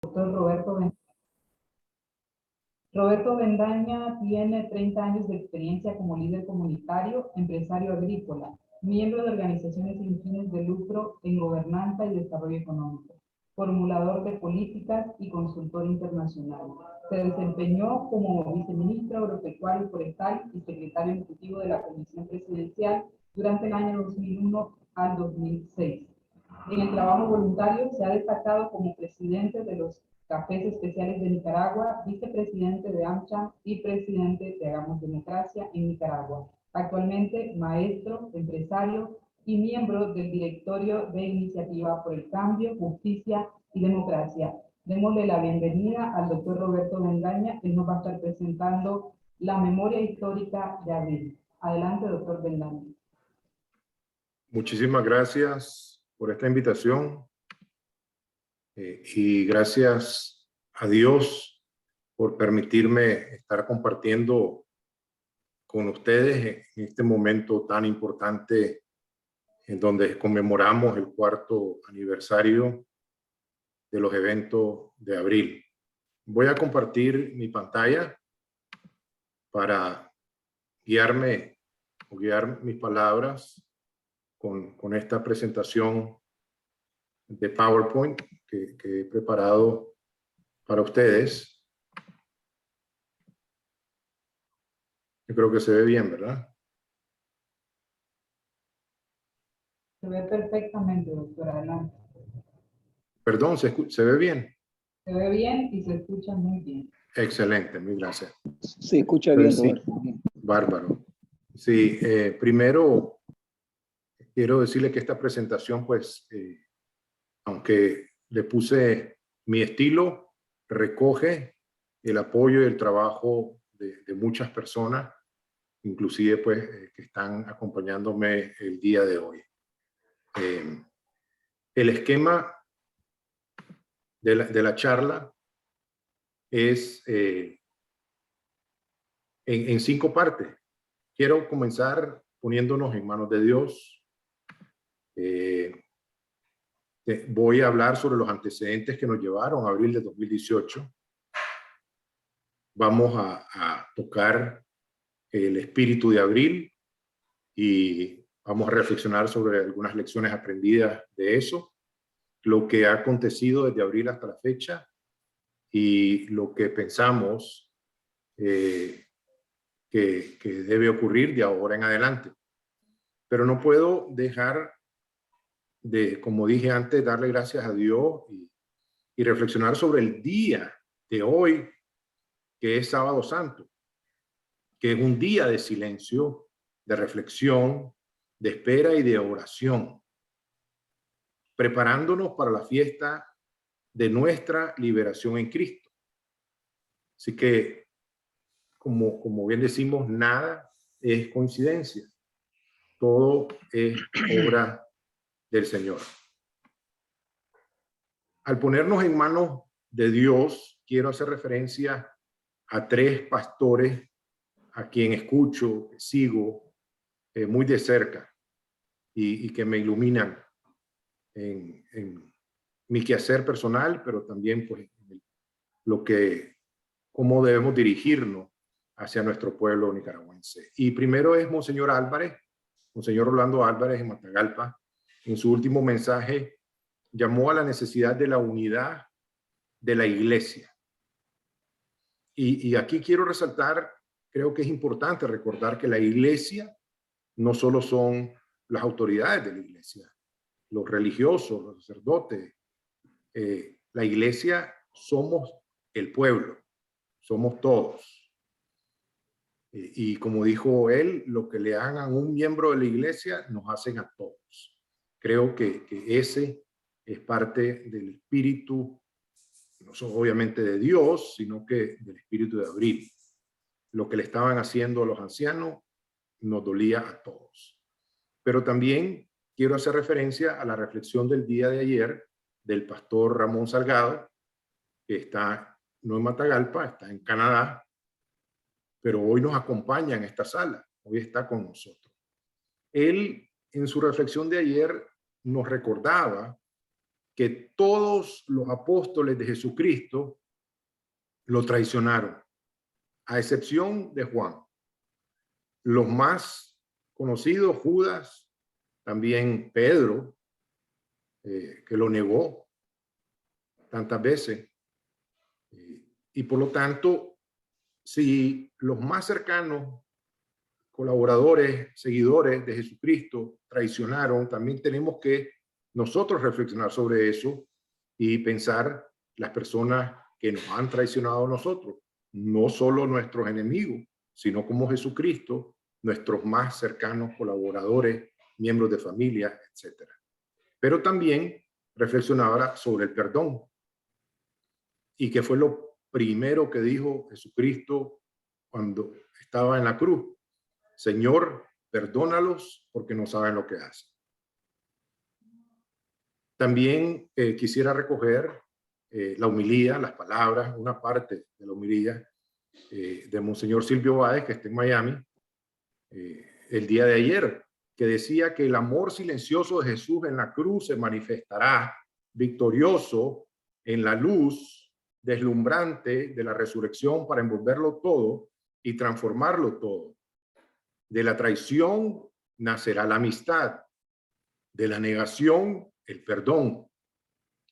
Doctor Roberto Bendaña tiene 30 años de experiencia como líder comunitario, empresario agrícola, miembro de organizaciones sin fines de lucro en gobernanza y desarrollo económico, formulador de políticas y consultor internacional. Se desempeñó como viceministro agropecuario y forestal y secretario ejecutivo de la Comisión Presidencial durante el año 2001 al 2006. En el trabajo voluntario se ha destacado como presidente de los Cafés Especiales de Nicaragua, vicepresidente de AmCham y presidente de Hagamos Democracia en Nicaragua. Actualmente maestro, empresario y miembro del directorio de Iniciativa por el Cambio, Justicia y Democracia. Démosle la bienvenida al doctor Roberto Bendaña, que nos va a estar presentando la memoria histórica de abril. Adelante, doctor Bendaña. Muchísimas gracias por esta invitación y gracias a Dios por permitirme estar compartiendo con ustedes en este momento tan importante en donde conmemoramos el 4º aniversario de los eventos de abril. Voy a compartir mi pantalla para guiar mis palabras con esta presentación de PowerPoint que he preparado para ustedes. Yo creo que se ve bien, ¿verdad? Se ve perfectamente, doctor. Adelante. Perdón, ¿se ve bien? Se ve bien y se escucha muy bien. Excelente, muy gracias. Se escucha bien, Sí, Roberto. bárbaro. Sí, primero quiero decirle que esta presentación, pues, aunque le puse mi estilo, recoge el apoyo y el trabajo de muchas personas, inclusive pues que están acompañándome el día de hoy. El esquema de la charla es en 5 partes. Quiero comenzar poniéndonos en manos de Dios. Voy a hablar sobre los antecedentes que nos llevaron a abril de 2018. Vamos a tocar el espíritu de abril y vamos a reflexionar sobre algunas lecciones aprendidas de eso, lo que ha acontecido desde abril hasta la fecha y lo que pensamos que debe ocurrir de ahora en adelante. Pero no puedo dejar de, como dije antes, darle gracias a Dios y reflexionar sobre el día de hoy, que es Sábado Santo, que es un día de silencio, de reflexión, de espera y de oración, preparándonos para la fiesta de nuestra liberación en Cristo. Así que, como bien decimos, nada es coincidencia. Todo es obra del Señor. Al ponernos en manos de Dios, quiero hacer referencia a 3 pastores a quien escucho, sigo muy de cerca y que me iluminan en mi quehacer personal, pero también pues cómo debemos dirigirnos hacia nuestro pueblo nicaragüense. Y primero es Monseñor Álvarez, Monseñor Rolando Álvarez en Matagalpa. En su último mensaje llamó a la necesidad de la unidad de la iglesia. Y aquí quiero resaltar, creo que es importante recordar que la iglesia no solo son las autoridades de la iglesia, los religiosos, los sacerdotes. La iglesia somos el pueblo, somos todos. Y como dijo él, lo que le hagan a un miembro de la iglesia nos hacen a todos. Creo que ese es parte del espíritu, no solo obviamente de Dios, sino que del espíritu de abril. Lo que le estaban haciendo a los ancianos nos dolía a todos. Pero también quiero hacer referencia a la reflexión del día de ayer del pastor Ramón Salgado, que está no en Matagalpa, está en Canadá, pero hoy nos acompaña en esta sala, hoy está con nosotros. Él, en su reflexión de ayer, nos recordaba que todos los apóstoles de Jesucristo lo traicionaron, a excepción de Juan. Los más conocidos, Judas, también Pedro, que lo negó tantas veces. Y por lo tanto, si los más cercanos, colaboradores, seguidores de Jesucristo traicionaron, también tenemos que nosotros reflexionar sobre eso y pensar las personas que nos han traicionado a nosotros, no solo nuestros enemigos, sino como Jesucristo, nuestros más cercanos colaboradores, miembros de familia, etc. Pero también reflexionaba sobre el perdón. ¿Y qué fue lo primero que dijo Jesucristo cuando estaba en la cruz? Señor, perdónalos porque no saben lo que hacen. También quisiera recoger la homilía, las palabras, una parte de la homilía de Monseñor Silvio Báez, que está en Miami, el día de ayer, que decía que el amor silencioso de Jesús en la cruz se manifestará victorioso en la luz deslumbrante de la resurrección para envolverlo todo y transformarlo todo. De la traición nacerá la amistad, de la negación el perdón,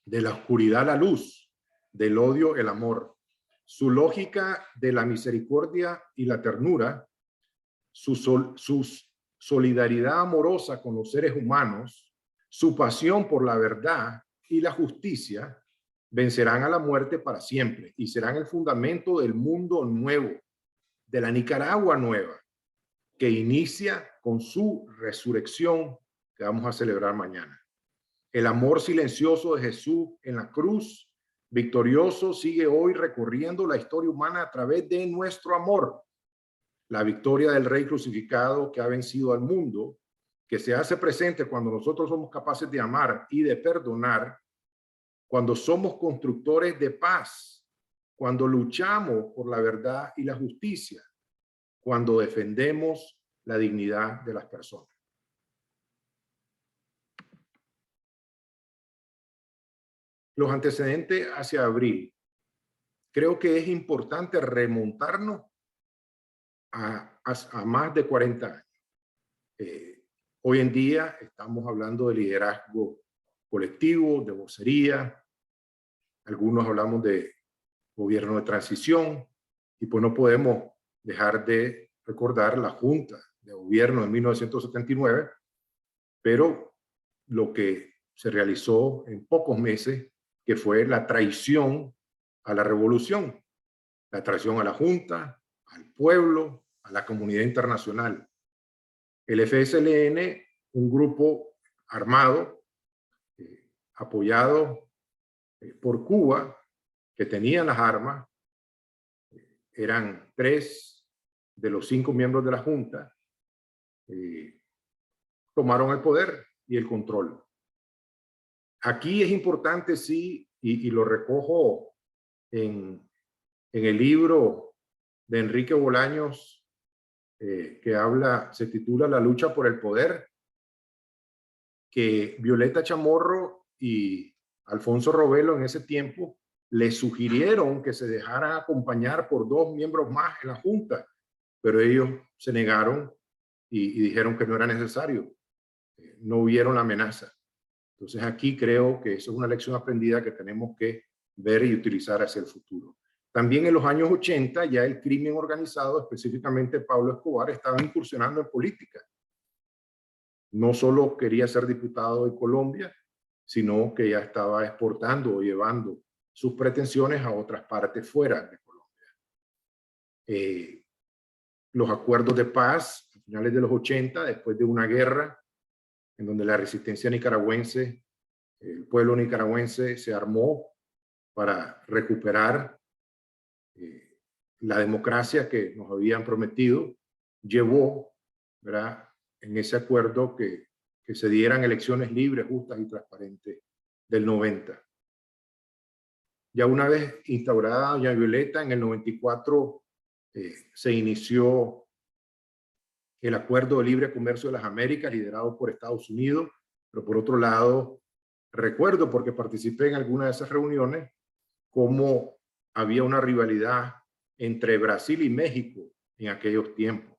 de la oscuridad la luz, del odio el amor. Su lógica de la misericordia y la ternura, su solidaridad amorosa con los seres humanos, su pasión por la verdad y la justicia, vencerán a la muerte para siempre y serán el fundamento del mundo nuevo, de la Nicaragua nueva, que inicia con su resurrección que vamos a celebrar mañana. El amor silencioso de Jesús en la cruz, victorioso, sigue hoy recorriendo la historia humana a través de nuestro amor. La victoria del Rey crucificado que ha vencido al mundo, que se hace presente cuando nosotros somos capaces de amar y de perdonar, cuando somos constructores de paz, cuando luchamos por la verdad y la justicia, cuando defendemos la dignidad de las personas. Los antecedentes hacia abril. Creo que es importante remontarnos a más de 40 años. Hoy en día estamos hablando de liderazgo colectivo, de vocería. Algunos hablamos de gobierno de transición y pues no podemos dejar de recordar la Junta de Gobierno de 1979, pero lo que se realizó en pocos meses, que fue la traición a la revolución, la traición a la Junta, al pueblo, a la comunidad internacional. El FSLN, un grupo armado, apoyado por Cuba, que tenía las armas, eran 3 de los 5 miembros de la Junta, tomaron el poder y el control. Aquí es importante, sí, y lo recojo en el libro de Enrique Bolaños, que se titula La lucha por el poder, que Violeta Chamorro y Alfonso Robelo en ese tiempo le sugirieron que se dejaran acompañar por 2 miembros más en la Junta, pero ellos se negaron y dijeron que no era necesario, no hubieron la amenaza. Entonces aquí creo que eso es una lección aprendida que tenemos que ver y utilizar hacia el futuro. También en los años 80 ya el crimen organizado, específicamente Pablo Escobar, estaba incursionando en política. No solo quería ser diputado de Colombia, sino que ya estaba exportando o llevando sus pretensiones a otras partes fuera de Colombia. Los acuerdos de paz a finales de los 80, después de una guerra en donde la resistencia nicaragüense, el pueblo nicaragüense se armó para recuperar la democracia que nos habían prometido, llevó, ¿verdad?, en ese acuerdo que se dieran elecciones libres, justas y transparentes del 90. Ya una vez instaurada doña Violeta, en el 94 se inició el Acuerdo de Libre Comercio de las Américas, liderado por Estados Unidos, pero por otro lado Recuerdo, porque participé en alguna de esas reuniones, cómo había una rivalidad entre Brasil y México en aquellos tiempos.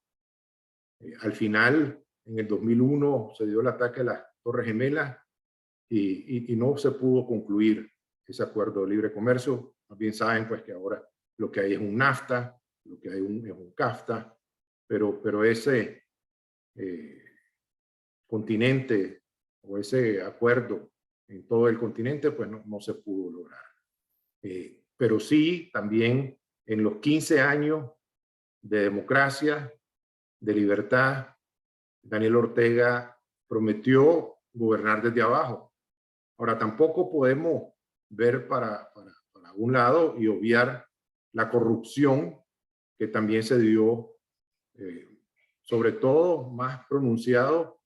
Al final, en el 2001, se dio el ataque a las Torres Gemelas y no se pudo concluir ese acuerdo de libre comercio. Más bien saben pues que ahora lo que hay es un NAFTA, lo que hay es un CAFTA, pero ese continente o ese acuerdo en todo el continente pues no se pudo lograr. Pero sí, también en los 15 años de democracia, de libertad, Daniel Ortega prometió gobernar desde abajo. Ahora, tampoco podemos ver para un lado y obviar la corrupción que también se dio, sobre todo más pronunciado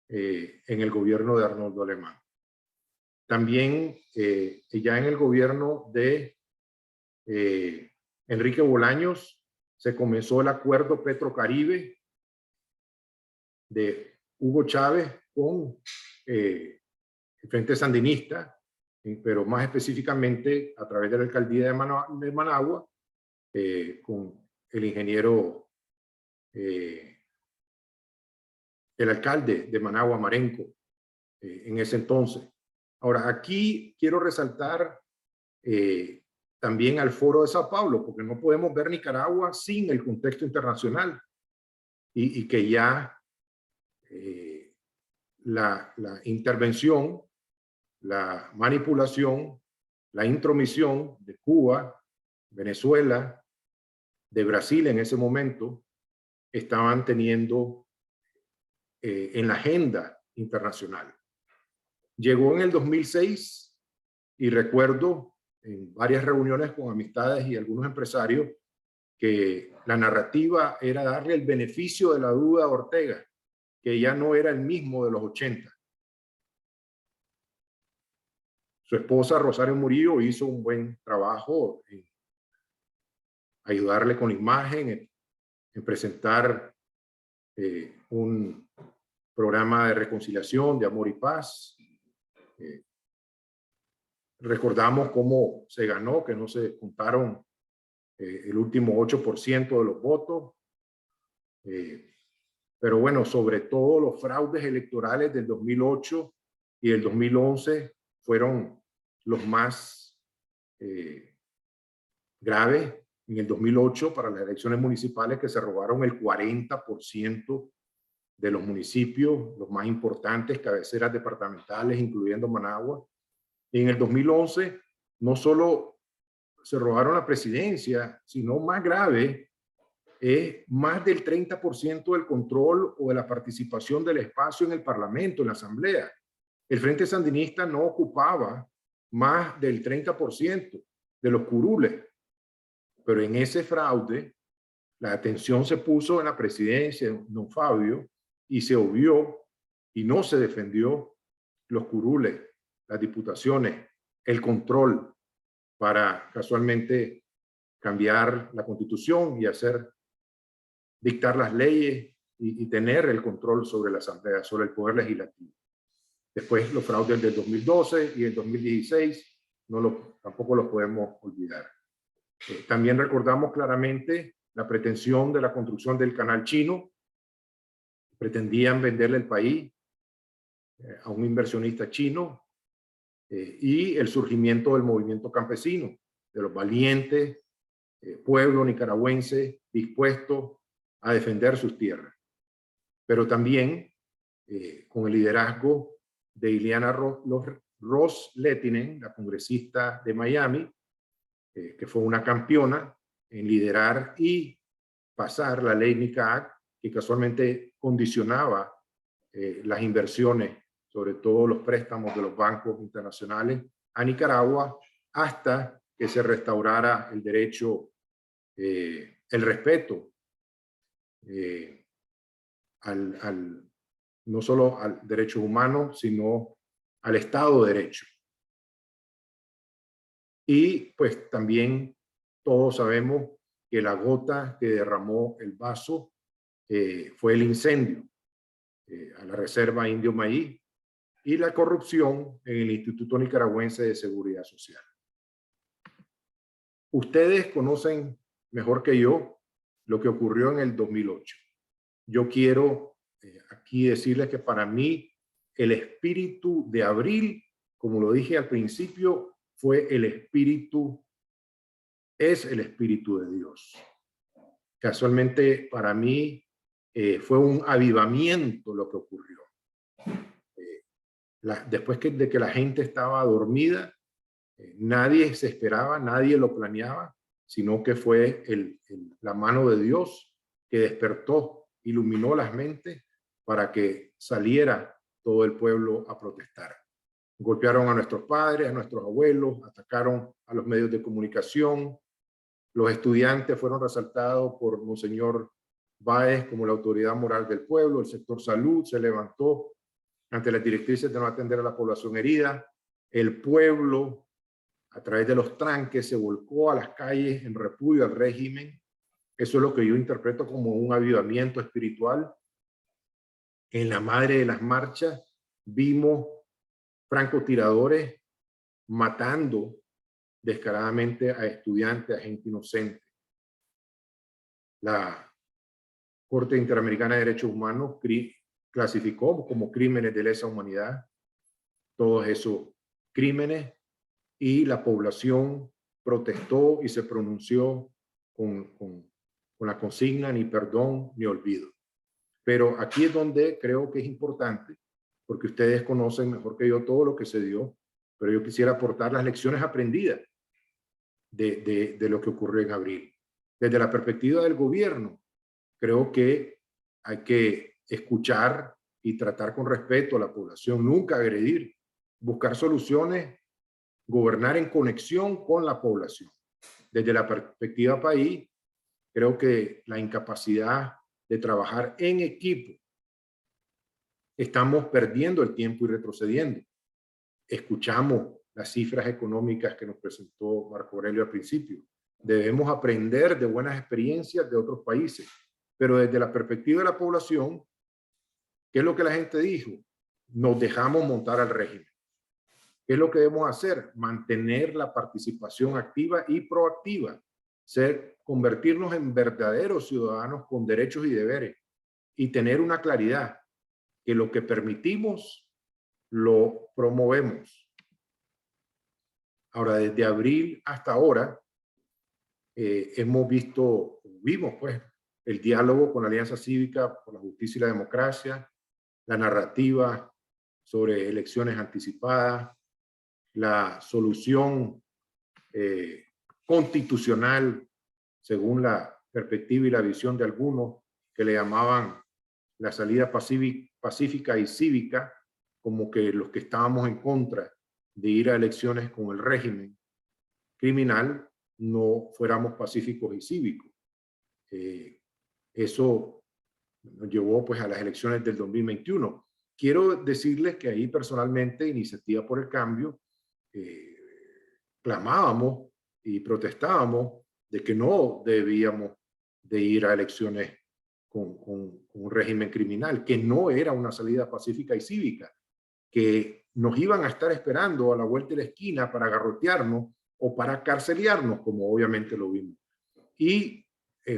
en el gobierno de Arnoldo Alemán. También ya en el gobierno de Enrique Bolaños se comenzó el acuerdo Petrocaribe de Hugo Chávez con el Frente Sandinista, pero más específicamente a través de la alcaldía de Managua, con el ingeniero, el alcalde de Managua, Marenco, en ese entonces. Ahora, aquí quiero resaltar también al Foro de Sao Paulo, porque no podemos ver Nicaragua sin el contexto internacional y que ya la intervención, la manipulación, la intromisión de Cuba, Venezuela, de Brasil en ese momento, estaban teniendo en la agenda internacional. Llegó en el 2006 y recuerdo en varias reuniones con amistades y algunos empresarios que la narrativa era darle el beneficio de la duda a Ortega, que ya no era el mismo de los 80. Su esposa Rosario Murillo hizo un buen trabajo en ayudarle con la imagen, en presentar un programa de reconciliación, de amor y paz. Recordamos cómo se ganó, que no se juntaron el último 8% de los votos. Pero bueno, sobre todo los fraudes electorales del 2008 y el 2011 fueron los más graves. En el 2008, para las elecciones municipales, que se robaron el 40% de los municipios, los más importantes, cabeceras departamentales, incluyendo Managua. Y en el 2011, no solo se robaron la presidencia, sino más grave, es más del 30% del control o de la participación del espacio en el Parlamento, en la Asamblea. El Frente Sandinista no ocupaba más del 30% de los curules. Pero en ese fraude, la atención se puso en la presidencia de don Fabio y se obvió y no se defendió los curules, las diputaciones, el control para casualmente cambiar la Constitución y dictar las leyes y tener el control sobre la Asamblea, sobre el Poder Legislativo. Después los fraudes del 2012 y el 2016 tampoco los podemos olvidar. También recordamos claramente la pretensión de la construcción del canal chino. Pretendían venderle el país a un inversionista chino y el surgimiento del movimiento campesino, de los valientes pueblos nicaragüenses dispuestos a defender sus tierras. Pero también con el liderazgo de Ileana Ros-Lehtinen, la congresista de Miami, que fue una campeona en liderar y pasar la ley NICAC, que casualmente condicionaba las inversiones, sobre todo los préstamos de los bancos internacionales, a Nicaragua, hasta que se restaurara el derecho, el respeto no solo al derecho humano, sino al Estado de Derecho. Y pues también todos sabemos que la gota que derramó el vaso fue el incendio a la reserva Indio Maíz y la corrupción en el Instituto Nicaragüense de Seguridad Social. Ustedes conocen mejor que yo lo que ocurrió en el 2008. Yo quiero aquí decirles que para mí el espíritu de abril, como lo dije al principio, es el espíritu de Dios. Casualmente para mí fue un avivamiento lo que ocurrió. Después de que la gente estaba dormida, nadie se esperaba, nadie lo planeaba, sino que fue la mano de Dios que despertó, iluminó las mentes para que saliera todo el pueblo a protestar. Golpearon a nuestros padres, a nuestros abuelos, atacaron a los medios de comunicación. Los estudiantes fueron resaltados por Monseñor Báez como la autoridad moral del pueblo. El sector salud se levantó ante las directrices de no atender a la población herida. El pueblo, a través de los tranques, se volcó a las calles en repudio al régimen. Eso es lo que yo interpreto como un avivamiento espiritual. En la madre de las marchas vimos francotiradores matando descaradamente a estudiantes, a gente inocente. La Corte Interamericana de Derechos Humanos clasificó como crímenes de lesa humanidad todos esos crímenes, y la población protestó y se pronunció con la consigna ni perdón ni olvido. Pero aquí es donde creo que es importante, porque ustedes conocen mejor que yo todo lo que se dio, pero yo quisiera aportar las lecciones aprendidas de lo que ocurrió en abril. Desde la perspectiva del gobierno, creo que hay que escuchar y tratar con respeto a la población, nunca agredir, buscar soluciones, gobernar en conexión con la población. Desde la perspectiva país, creo que la incapacidad de trabajar en equipo, estamos perdiendo el tiempo y retrocediendo. Escuchamos las cifras económicas que nos presentó Marco Aurelio al principio. Debemos aprender de buenas experiencias de otros países, pero desde la perspectiva de la población, ¿qué es lo que la gente dijo? Nos dejamos montar al régimen. ¿Qué es lo que debemos hacer? Mantener la participación activa y proactiva, convertirnos en verdaderos ciudadanos con derechos y deberes y tener una claridad que lo que permitimos lo promovemos. Ahora, desde abril hasta ahora, vimos pues el diálogo con la Alianza Cívica por la Justicia y la Democracia, la narrativa sobre elecciones anticipadas, la solución constitucional, según la perspectiva y la visión de algunos, que le llamaban la salida pacífica y cívica, como que los que estábamos en contra de ir a elecciones con el régimen criminal no fuéramos pacíficos y cívicos. Eso nos llevó pues a las elecciones del 2021. Quiero decirles que ahí personalmente, Iniciativa por el Cambio, clamábamos y protestábamos de que no debíamos de ir a elecciones con un régimen criminal, que no era una salida pacífica y cívica, que nos iban a estar esperando a la vuelta de la esquina para garrotearnos o para carceliarnos, como obviamente lo vimos. Y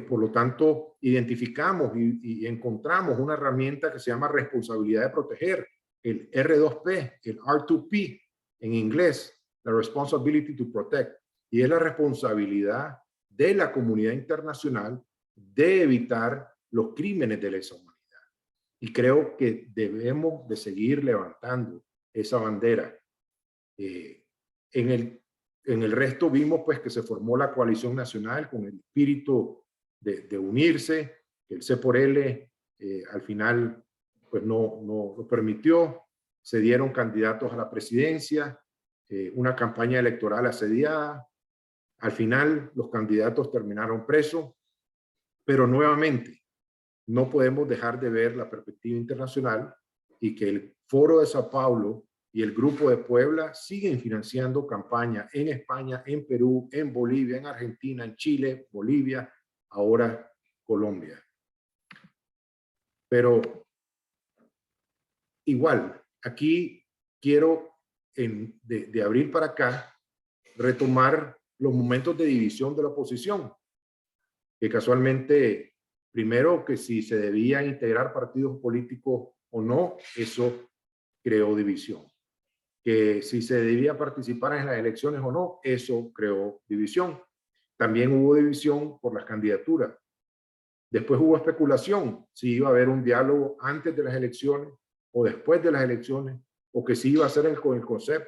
por lo tanto identificamos y encontramos una herramienta que se llama responsabilidad de proteger, el R2P, el R2P en inglés, la Responsibility to Protect, y es la responsabilidad de la comunidad internacional de evitar los crímenes de lesa humanidad. Y creo que debemos de seguir levantando esa bandera. En el resto vimos pues que se formó la coalición nacional con el espíritu de unirse, que el C por L al final pues no lo permitió, se dieron candidatos a la presidencia, una campaña electoral asediada, al final los candidatos terminaron presos, pero nuevamente no podemos dejar de ver la perspectiva internacional y que el Foro de Sao Paulo y el Grupo de Puebla siguen financiando campañas en España, en Perú, en Bolivia, en Argentina, en Chile, Bolivia, ahora Colombia. Pero igual, aquí quiero, de abril para acá, retomar los momentos de división de la oposición, que casualmente, primero, que si se debían integrar partidos políticos o no, eso creó división. Que si se debía participar en las elecciones o no, eso creó división. También hubo división por las candidaturas. Después hubo especulación, si iba a haber un diálogo antes de las elecciones o después de las elecciones, o que si iba a ser con el CONCEP,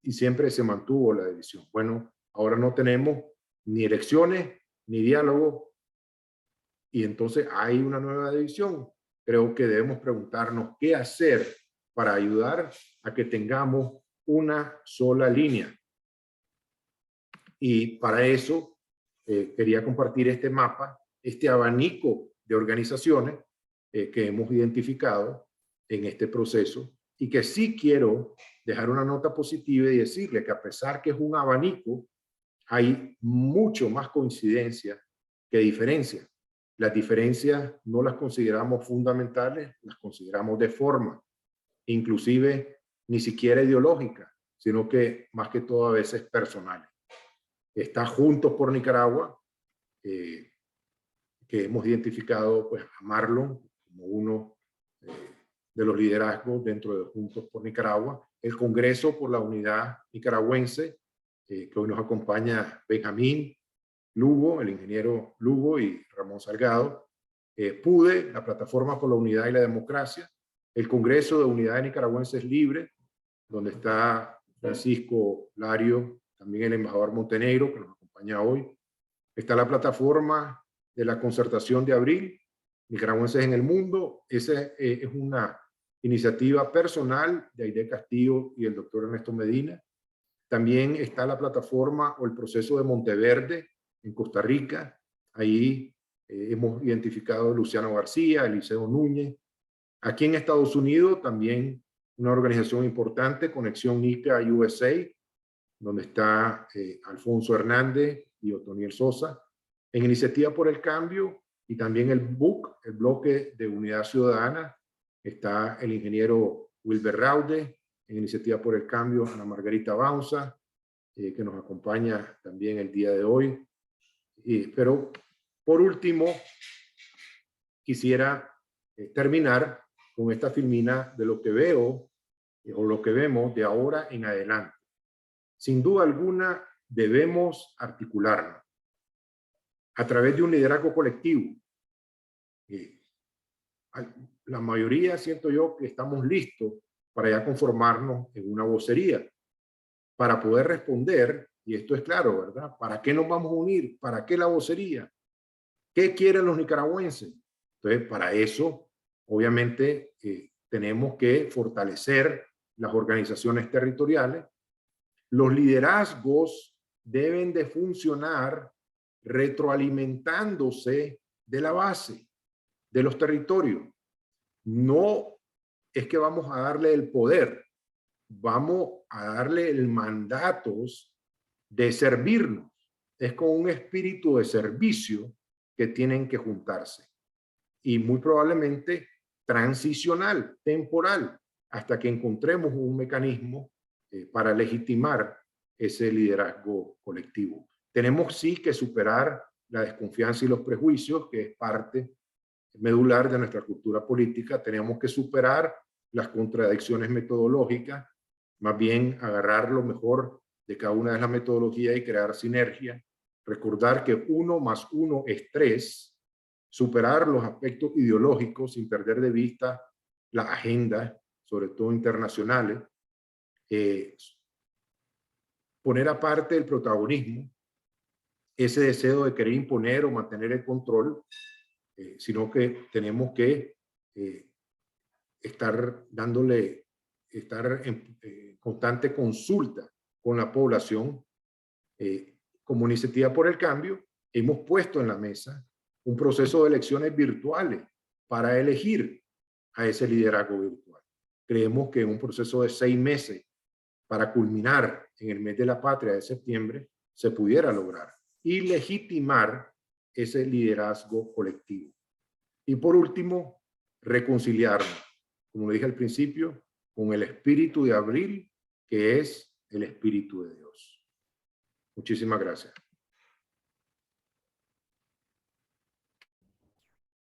y siempre se mantuvo la división. Bueno, ahora no tenemos ni elecciones ni diálogo, y entonces hay una nueva división. Creo que debemos preguntarnos qué hacer para ayudar a que tengamos una sola línea. Y para eso quería compartir este mapa, este abanico de organizaciones que hemos identificado en este proceso, y que sí quiero dejar una nota positiva y decirle que a pesar que es un abanico, hay mucho más coincidencia que diferencia. Las diferencias no las consideramos fundamentales, las consideramos de forma, inclusive ni siquiera ideológica, sino que más que todo a veces personales. Está Juntos por Nicaragua, que hemos identificado pues, a Marlon como uno de los liderazgos dentro de Juntos por Nicaragua. El Congreso por la Unidad Nicaragüense, que hoy nos acompaña Benjamín Lugo, el ingeniero Lugo y Ramón Salgado. PUDE, la Plataforma por la Unidad y la Democracia. El Congreso de Unidad Nicaragüenses Libre, donde está Francisco Lario, también el embajador Montenegro, que nos acompaña hoy. Está la Plataforma de la Concertación de Abril, Nicaragüenses en el Mundo. Esa es una iniciativa personal de Aide Castillo y el doctor Ernesto Medina. También está la plataforma o el proceso de Monteverde en Costa Rica. Ahí hemos identificado a Luciano García, Eliseo Núñez. Aquí en Estados Unidos también una organización importante, Conexión Nica USA, donde está Alfonso Hernández y Otoniel Sosa. En Iniciativa por el Cambio y también el BUC, el Bloque de Unidad Ciudadana, está el ingeniero Wilber Raude. En Iniciativa por el Cambio, Ana Margarita Baunza, que nos acompaña también el día de hoy. Pero por último, quisiera terminar con esta filmina de lo que veo o lo que vemos de ahora en adelante. Sin duda alguna, debemos articularnos a través de un liderazgo colectivo. La mayoría, siento yo, que estamos listos para ya conformarnos en una vocería, para poder responder, y esto es claro, ¿verdad? ¿Para qué nos vamos a unir? ¿Para qué la vocería? ¿Qué quieren los nicaragüenses? Entonces, para eso, obviamente, tenemos que fortalecer las organizaciones territoriales. Los liderazgos deben de funcionar retroalimentándose de la base, de los territorios. No es que vamos a darle el poder, vamos a darle el mandatos de servirnos. Es con un espíritu de servicio que tienen que juntarse. Y muy probablemente transicional, temporal, hasta que encontremos un mecanismo para legitimar ese liderazgo colectivo. Tenemos sí que superar la desconfianza y los prejuicios, que es parte medular de nuestra cultura política. Tenemos que superar las contradicciones metodológicas, más bien agarrar lo mejor de cada una de las metodologías y crear sinergia. Recordar que 1 más 1 es 3, superar los aspectos ideológicos sin perder de vista la agenda, sobre todo internacionales, poner aparte el protagonismo, ese deseo de querer imponer o mantener el control, sino que tenemos que estar en constante consulta con la población. Como Iniciativa por el Cambio, hemos puesto en la mesa un proceso de elecciones virtuales para elegir a ese liderazgo virtual. Creemos que un proceso de 6 meses para culminar en el mes de la patria de septiembre se pudiera lograr y legitimar ese liderazgo colectivo. Y por último, reconciliarnos, como lo dije al principio, con el espíritu de abril, que es el Espíritu de Dios. Muchísimas gracias.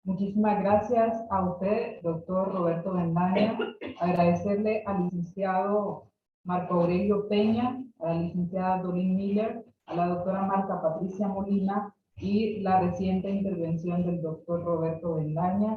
Muchísimas gracias a usted, doctor Roberto Bendaña. Agradecerle al licenciado Marco Aurelio Peña, a la licenciada Doreen Miller, a la doctora Marta Patricia Molina y la reciente intervención del doctor Roberto Bendaña.